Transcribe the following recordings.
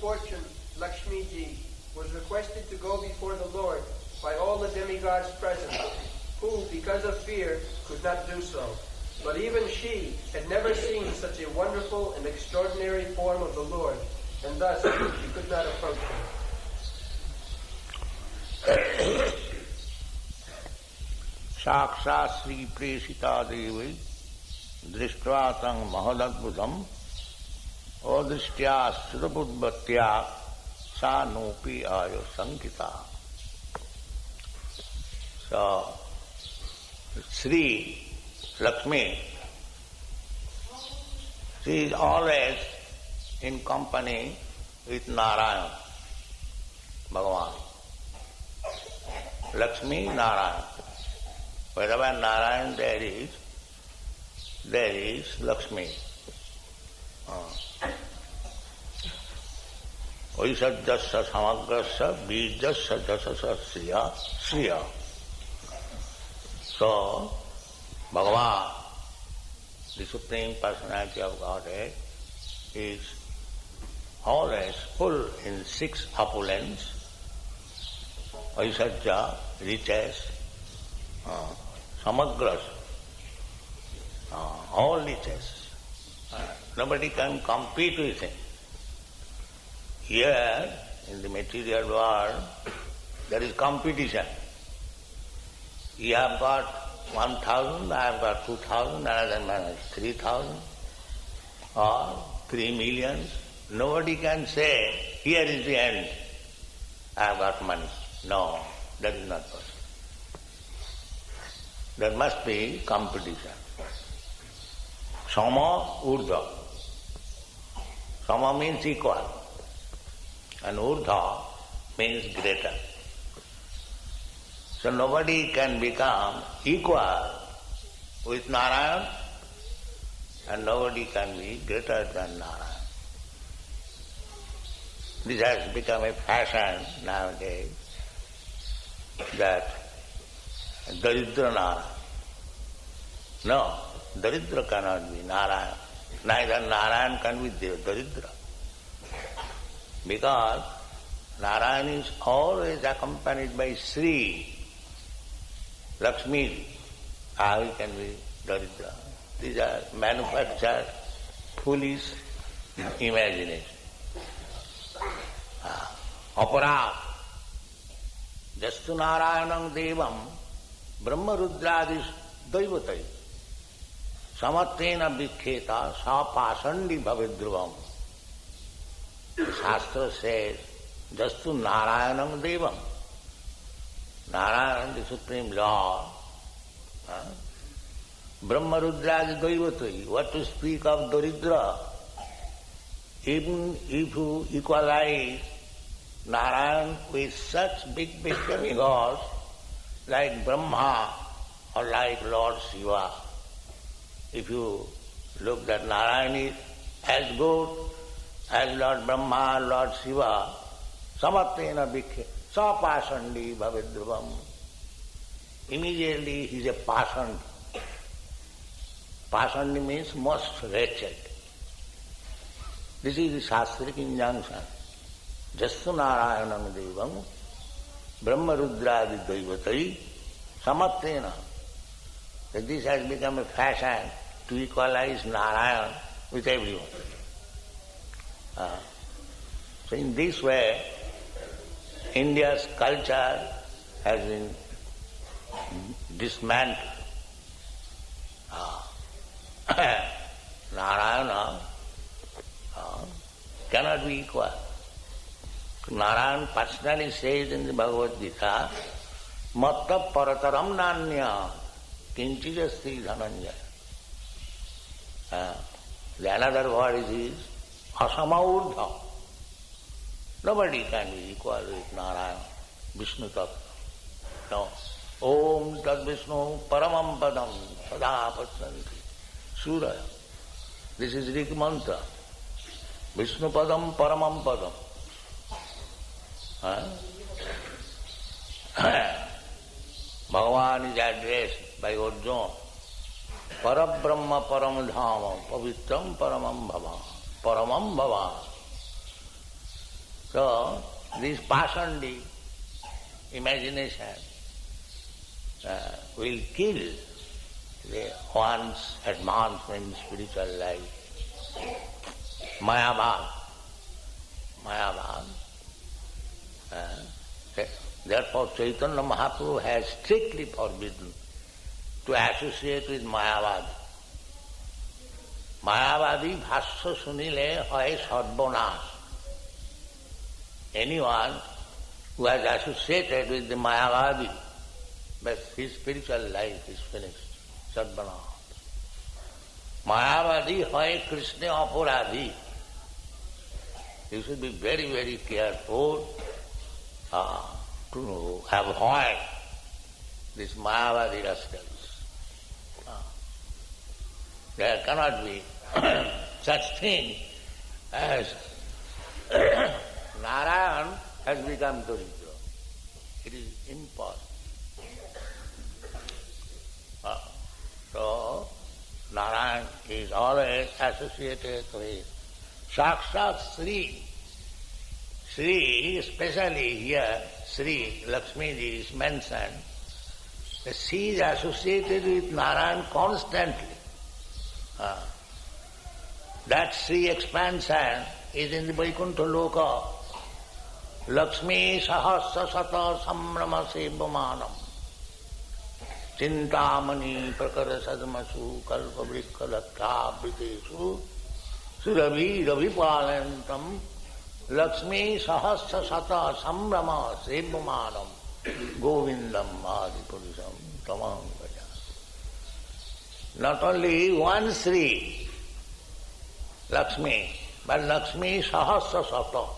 fortune, Lakshmi Ji, was requested to go before the Lord by all the demigods present, who, because of fear, could not do so. But even she had never seen such a wonderful and extraordinary form of the Lord, and thus she could not approach him. साक्षात् श्री प्रेषिता देवी दृष्ट्वा तं महदद्भुतम् अदृष्ट्या श्रुतबुद्ध्या सा नोपि आयो Sankita. So Sri Lakshmi, she is always in company with Narayan, Bhagavan. Lakshmi, Narayan. Wherever Narayan there is Lakshmi. Oisajjasya samagrasya bijasya jasasya sriya. So, Bhagavan, the Supreme Personality of Godhead, is always full in 6 opulence. Aisajja, riches, samagras, all riches. Nobody can compete with him. Here, in the material world, there is competition. You have got 1,000, I have got 2,000, another man has 3,000, or 3 million. Nobody can say, here is the end, I have got money. No, that is not possible. There must be competition. Sama urdha. Sama means equal, and urdha means greater. So nobody can become equal with Narayan, and nobody can be greater than Narayan. This has become a fashion nowadays, that Daridra Narayan. No, Daridra cannot be Narayan. Neither Narayan can be Daridra. Because Narayan is always accompanied by Sri, Lakshmi. How he can be Daridra? These are manufactured, foolish imagination. Aparad. Jastu Narayanam Devam Brahma Rudradis Daivatai Samattena Bhikketa Sa Pasandi Bhavidruvam. The Shastra says, Jastu Narayanam Devam. Narayan, the Supreme Lord, Brahma Rudradis Daivatai. What to speak of Daridra? Even if you equalize Narayan with such big demigods like Brahma or like Lord Shiva, if you look that Narayan is as good as Lord Brahma, Lord Shiva, samattena bhikkhe, sa pasandi bhavidruvam. Immediately he is a pasandi. Pasandi means most wretched. This is the Shastric injunction. Jastu Narayanam Devam Brahma Rudradi Daivatai Samattena. That this has become a fashion to equalize Narayan with everyone. So in this way, India's culture has been dismantled. Narayana cannot be equal. Narayan personally says in the Bhagavad Gita, Matta parataram nanya kinchijasti dhananjaya. The another word is asamaurdha. Nobody can be equal with Narayan, Vishnu Tattva. No. Om Tad Vishnu Paramam Padam Sada Pasyanti Suraya. This is Rik mantra. Vishnu Padam Paramam Padam. Bhagavan is addressed by Arjuna. Parabrahma Param Dhama Pavitram Paramam Bhava. Paramam Bhava. So, this passionate imagination will kill one's advancement in spiritual life. Mayavad. Therefore, Chaitanya Mahaprabhu has strictly forbidden to associate with Mayavad. Mayavadi bhashya sunile hoy sarvanash. Anyone who has associated with the Mayavadi, but his spiritual life is finished. Sarvanash. Mayavadi hoy Krishna aparadhi. You should be very, very careful to avoid these Mayavadi rascals. There cannot be such thing as Narayan has become Daridra. It is impossible. So, Narayan is always associated with Sakshat Sri. Sri, especially here, Sri Lakshmi ji is mentioned. She is associated with Narayan constantly. That Sri expansion is in the Vaikuntha Loka. Lakshmi sahasra sata samrama sevamanam. Chintamani prakara sadmasu kalpa vrikka lakha britesu suravi ravipalantam Lakshmi sahasra sata samrama sevamanam govindam adipurusam tamam vaja. Not only one Sri Lakshmi, but Lakshmi sahasra sata.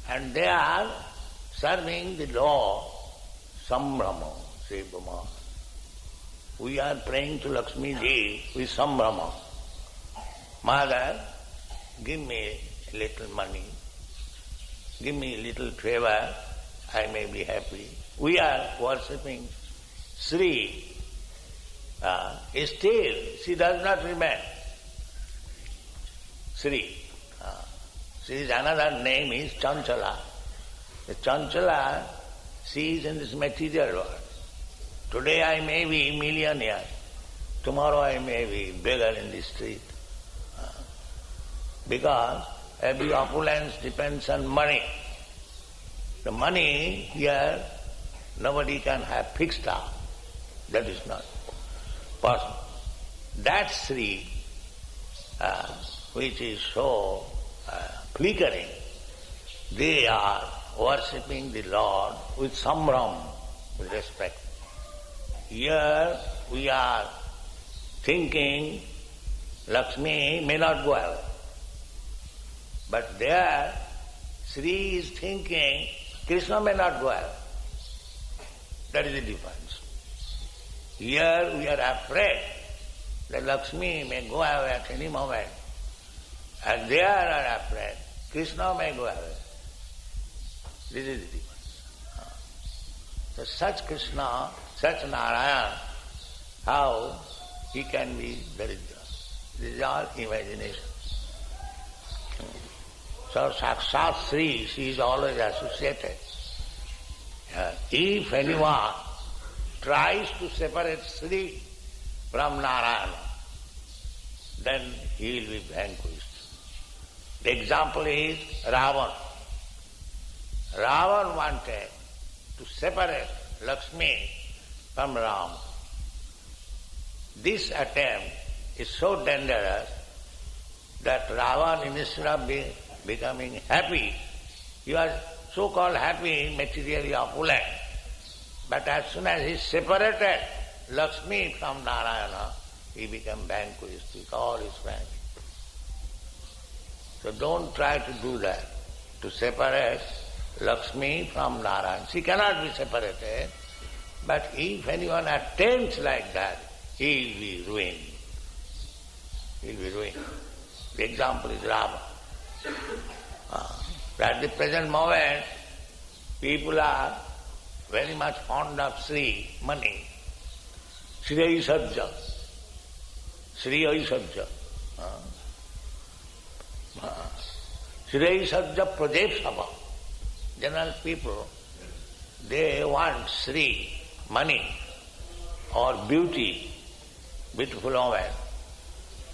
And they are serving the Lord samrama sevama. We are praying to Lakshmi ji with samrama. Mother, give me a little money, give me a little favor, I may be happy. We are worshipping Sri. Still, she does not remain Sri. Sri's another name is Chanchala. The Chanchala, she is in this material world. Today I may be millionaire, tomorrow I may be beggar in the street. Because every opulence depends on money. The money here, nobody can have fixed up. That is not possible. That Sri, which is so flickering, they are worshipping the Lord with samram, with respect. Here we are thinking Lakshmi may not go away. But there Sri is thinking Krishna may not go away. That is the difference. Here we are afraid that Lakshmi may go away at any moment. And they are afraid Krishna may go away. This is the difference. So such Krishna, such Narayan, how he can be Daridra? This is all imagination. So Sakshat Sri, she is always associated. If anyone tries to separate Sri from Narayana, then he will be vanquished. The example is Ravan. Ravan wanted to separate Lakshmi from Ram. This attempt is so dangerous that Ravan, instead of becoming happy, he was so-called happy, materially opulent. But as soon as he separated Lakshmi from Narayana, he became vanquished with all his family. So don't try to do that, to separate Lakshmi from Narayana. She cannot be separated, but if anyone attempts like that, he will be ruined. He will be ruined. The example is Rama. At the present moment, people are very much fond of Sri, money. Sri Aisarja. Sri Aisarja. Shrei Sajja Prajep Sabha. General people, they want Sri, money, or beauty, beautiful woman.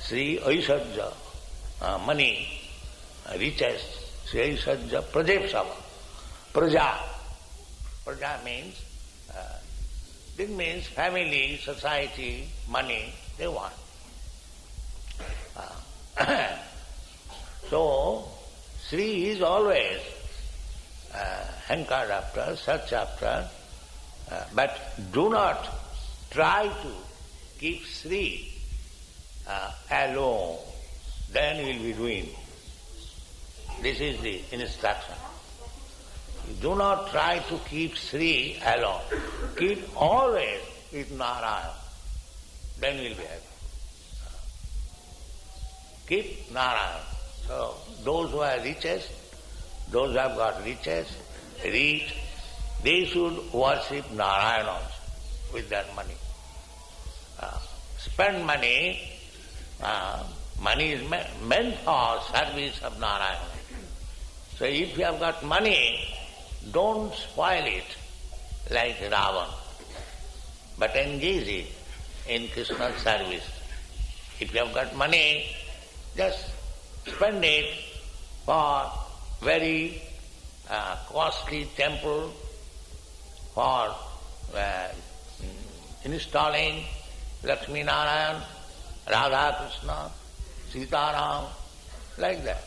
Sri Aishwarya, money, riches, Sri Aishwarya Prajep Sabha. Praja. Praja means, this means family, society, money, they want. So, Sri is always hankered after, search after, but do not try to keep Sri alone, then you will be ruined. This is the instruction. You do not try to keep Sri alone. Keep always with Narayana, then you will be happy. Keep Narayana. So, those who are richest, those who have got riches, rich, they should worship Narayana also with their money. Spend money, money is meant for service of Narayana. So if you have got money, don't spoil it like Ravan, but engage it in Krishna's service. If you have got money, just spend it for very costly temple, for installing Lakshmi Narayan, Radha Krishna, Sitaram, like that.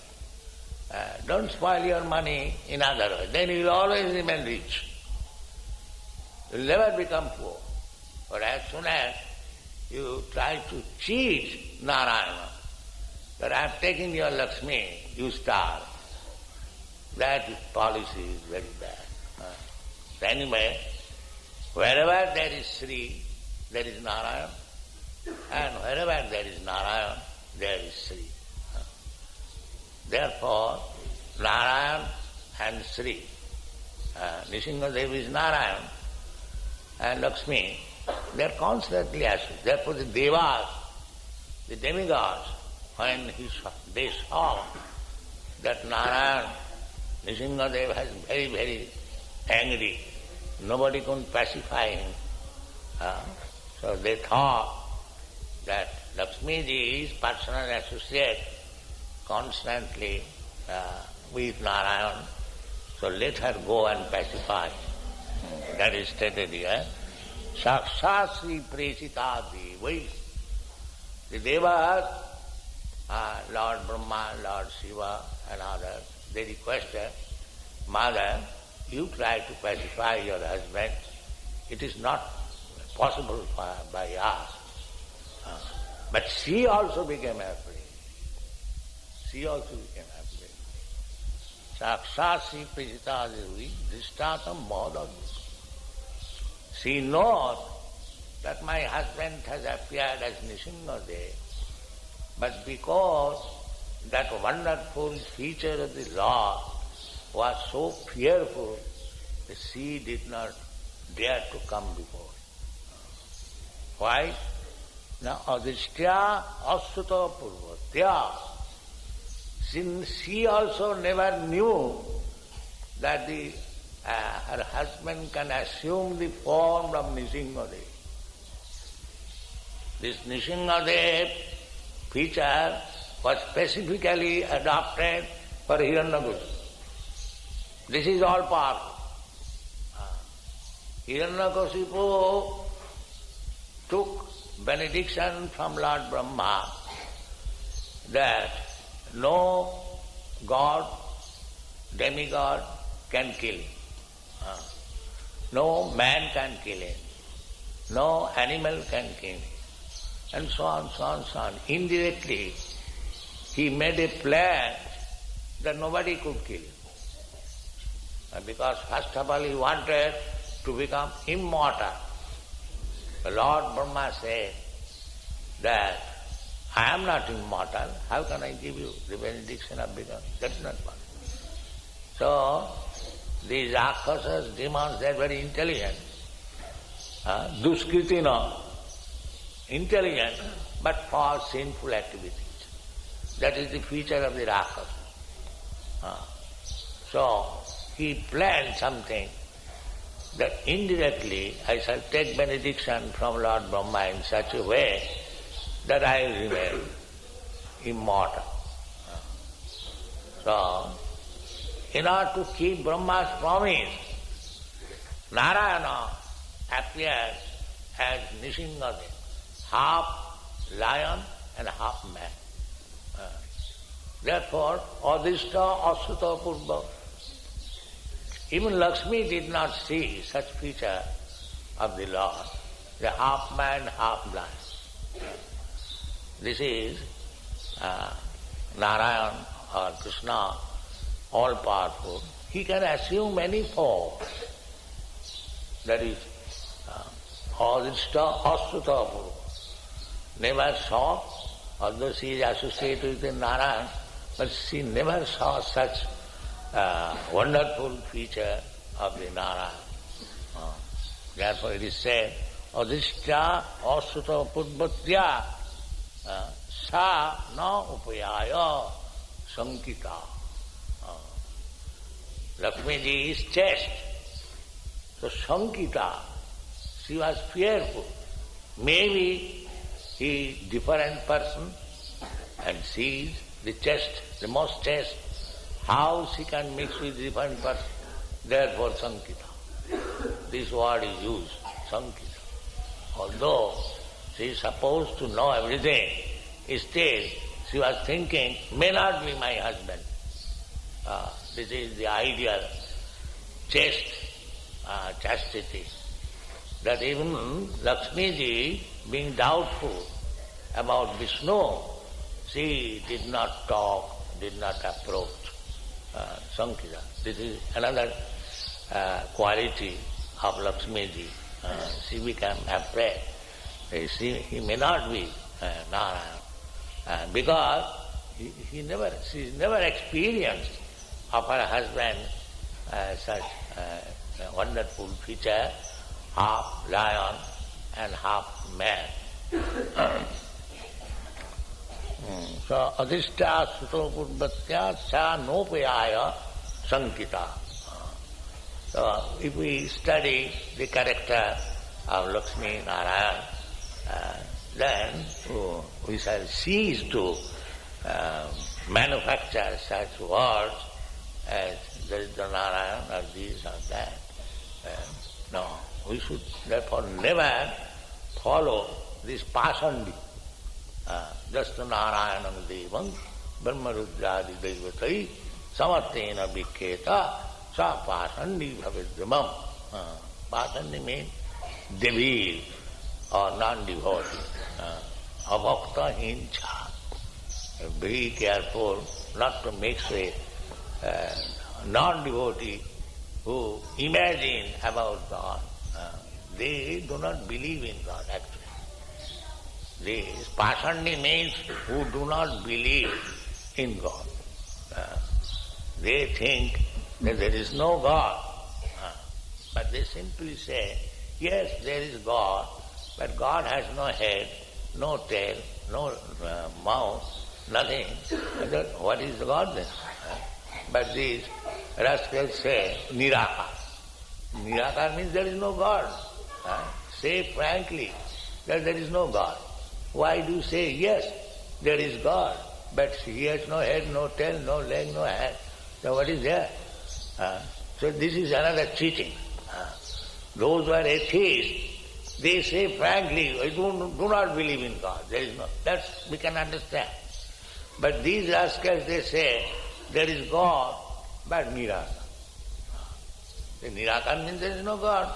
Don't spoil your money in other way. Then you will always remain rich. You will never become poor. But as soon as you try to cheat Narayana, that I have taken your Lakshmi, you starve. That policy is very bad. So anyway, wherever there is Sri, there is Narayana, and wherever there is Narayana, there is Sri. Therefore, Narayan and Sri, Nrsimhadev is Narayan and Lakshmi, they are constantly associated. Therefore the Devas, the demigods, when they saw that Narayan, Nrsimhadev has very, very angry, nobody could pacify him. So they thought that Lakshmi ji is personal associate constantly with Narayan, so let her go and pacify. That is stated here. Sakshasri Prechita Devais. The Devas, Lord Brahma, Lord Shiva and others, they requested, Mother, you try to pacify your husband. It is not possible by us. But she also became afraid. She also became afraid. Sakshasi Prechita Devi Drishtatam Mohadad. She knows that my husband has appeared as Nrsimhadev, but because that wonderful feature of the Lord was so fearful, that she did not dare to come before. Why? Now, adhishtya asuta purvatya. Since she also never knew that her husband can assume the form of Nrsimhadev. This Nrsimhadev feature was specifically adopted for Hiranyakashipu. This is all powerful. Hiranyakashipu took benediction from Lord Brahma that no god, demigod can kill him. No man can kill him. No animal can kill him. And so on, so on, so on. Indirectly, he made a plan that nobody could kill him. Because first of all he wanted to become immortal. The Lord Brahma said that I am not immortal, how can I give you the benediction of becoming? That's not possible. So, these Rakshasas, demons, they are very intelligent. Duskritina, intelligent, but for sinful activities. That is the feature of the Rakshasas. So he planned something that indirectly I shall take benediction from Lord Brahma in such a way that I will remain immortal. So, in order to keep Brahma's promise, Narayana appears as Nishingadev, half lion and half man. Therefore, Adhishta Asuta Purva. Even Lakshmi did not see such feature of the Lord, the half man, half lion. This is Narayan or Krishna, all powerful. He can assume any form. That is Adhishta Asuta Purva. Never saw, although she is associated with Narayan, but she never saw such wonderful feature of the Narayan. Therefore it is said, Adhishta Asuta Purvatya Sa Na Upayaya Sankita. Lakshmi ji is chaste. So Sankita, she was fearful. Maybe he is different person and she is the chaste, the most chaste. How she can mix with different person? Therefore Sankita. This word is used, Sankita. Although she is supposed to know everything, still she was thinking, may not be my husband. This is the ideal chaste chastity. That even Lakshmi ji, being doubtful about Vishnu, she did not talk, did not approach Sankita. This is another quality of Lakshmi ji. She became afraid. He may not be Narayan. Because she never experienced of her husband such wonderful feature, half lion and half man. So Adhishta Suto Purvatya Sa Nopayaya Sankita. So if we study the character of Lakshmi Narayan, then we shall cease to manufacture such words as there is the Narayan or this or that. No, we should therefore never follow this pasandi. Just Narayanam Devam Brahmarudradi Devatai Samartena Viketa Sa Pasandi Bhavidramam. Pasandi means devil or non-devotee. Avakta hincha. Be careful not to mix with non-devotee who imagine about God. They do not believe in God actually. This pasandi means who do not believe in God. They think that there is no God. But they simply say, yes, there is God, but God has no head, no tail, no mouth, nothing. What is God then? But these rascals say, Nirakar. Nirakar means there is no God. Say frankly that there is no God. Why do you say, yes, there is God, but he has no head, no tail, no leg, no hand. So what is there? So this is another cheating. Those who are atheists, they say frankly, I do not believe in God. There is no. That we can understand. But these rascals, they say, there is God, but Nirakar. The Nirakar means there is no God.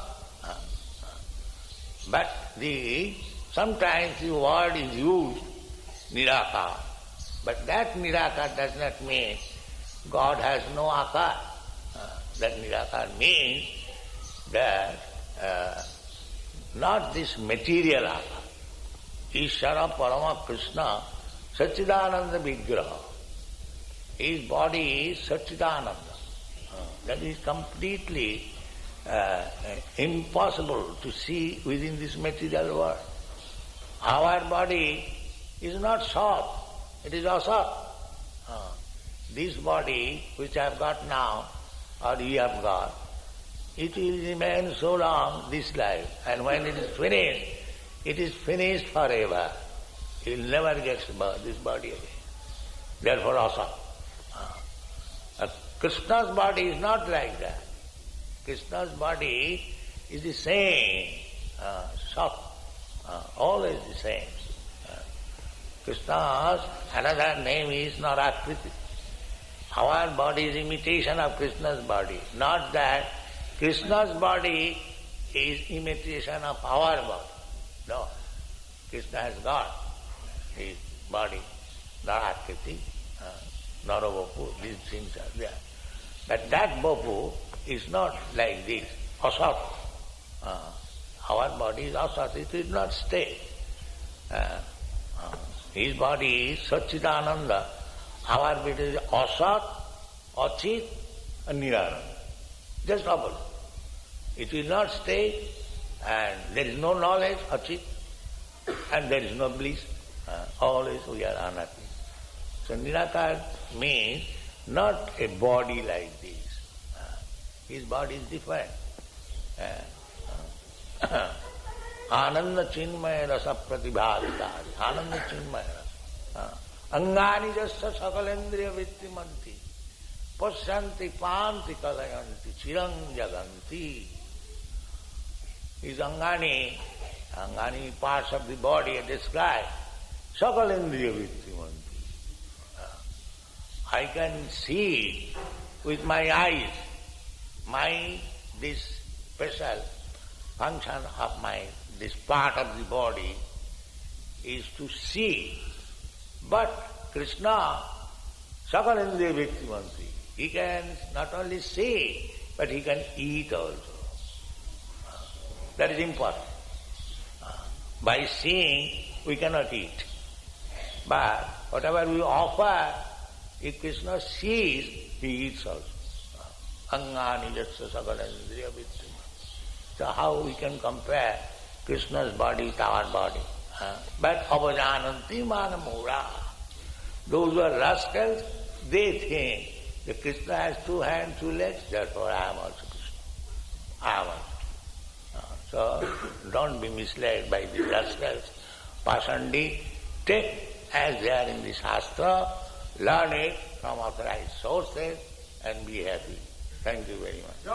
But sometimes the word is used, Nirakar. But that Nirakar does not mean God has no akar. That Nirakar means that not this material akar. Ishara Parama Krishna Satchidananda Vigraha. His body is Satchidananda. That is completely impossible to see within this material world. Our body is not Sat, it is Asat. this body which I have got now, or you have got, it will remain so long, this life, and when it is finished forever. You will never get this body again. Therefore, asat. Krishna's body is not like that. Krishna's body is the same, sat, always the same. Krishna's another name is Narakriti. Our body is imitation of Krishna's body. Not that Krishna's body is imitation of our body. No. Krishna has got his body, Narakriti, Naravapu, these things are there. But that Vapu is not like this, asat. Our body is asat, it will not stay. His body is Satchidananda. Our body is asat, achit, and nirana. Just opposite. It will not stay, and there is no knowledge, achit, and there is no bliss. Always we are anarchy. So Nirakar means not a body like this. His body is different. Ananda chinmaya rasa pratibhaditari. Ananda chinmaya rasa. Angani jasya sakalendriya vittimanti. Pasyanti panti kalayanti. Chirang jaganti. His Angani parts of the body are described. Sakalendriya vittimanti. I can see with my eyes. This special function of this part of the body is to see. But Krishna, Sakalendriya Vittimanti, he can not only see, but he can eat also. That is important. By seeing, we cannot eat. But whatever we offer, if Krishna sees, he eats also. Angani jasya sakalendriya vittimanti. So how we can compare Krishna's body with our body? But avajananti manamura. Those who are rascals, they think that Krishna has 2 hands, 2 legs, therefore I am also Krishna. I am also. So don't be misled by the rascals. Pasandi, take as they are in the Shastra, learn it from authorized sources and be happy. Thank you very much.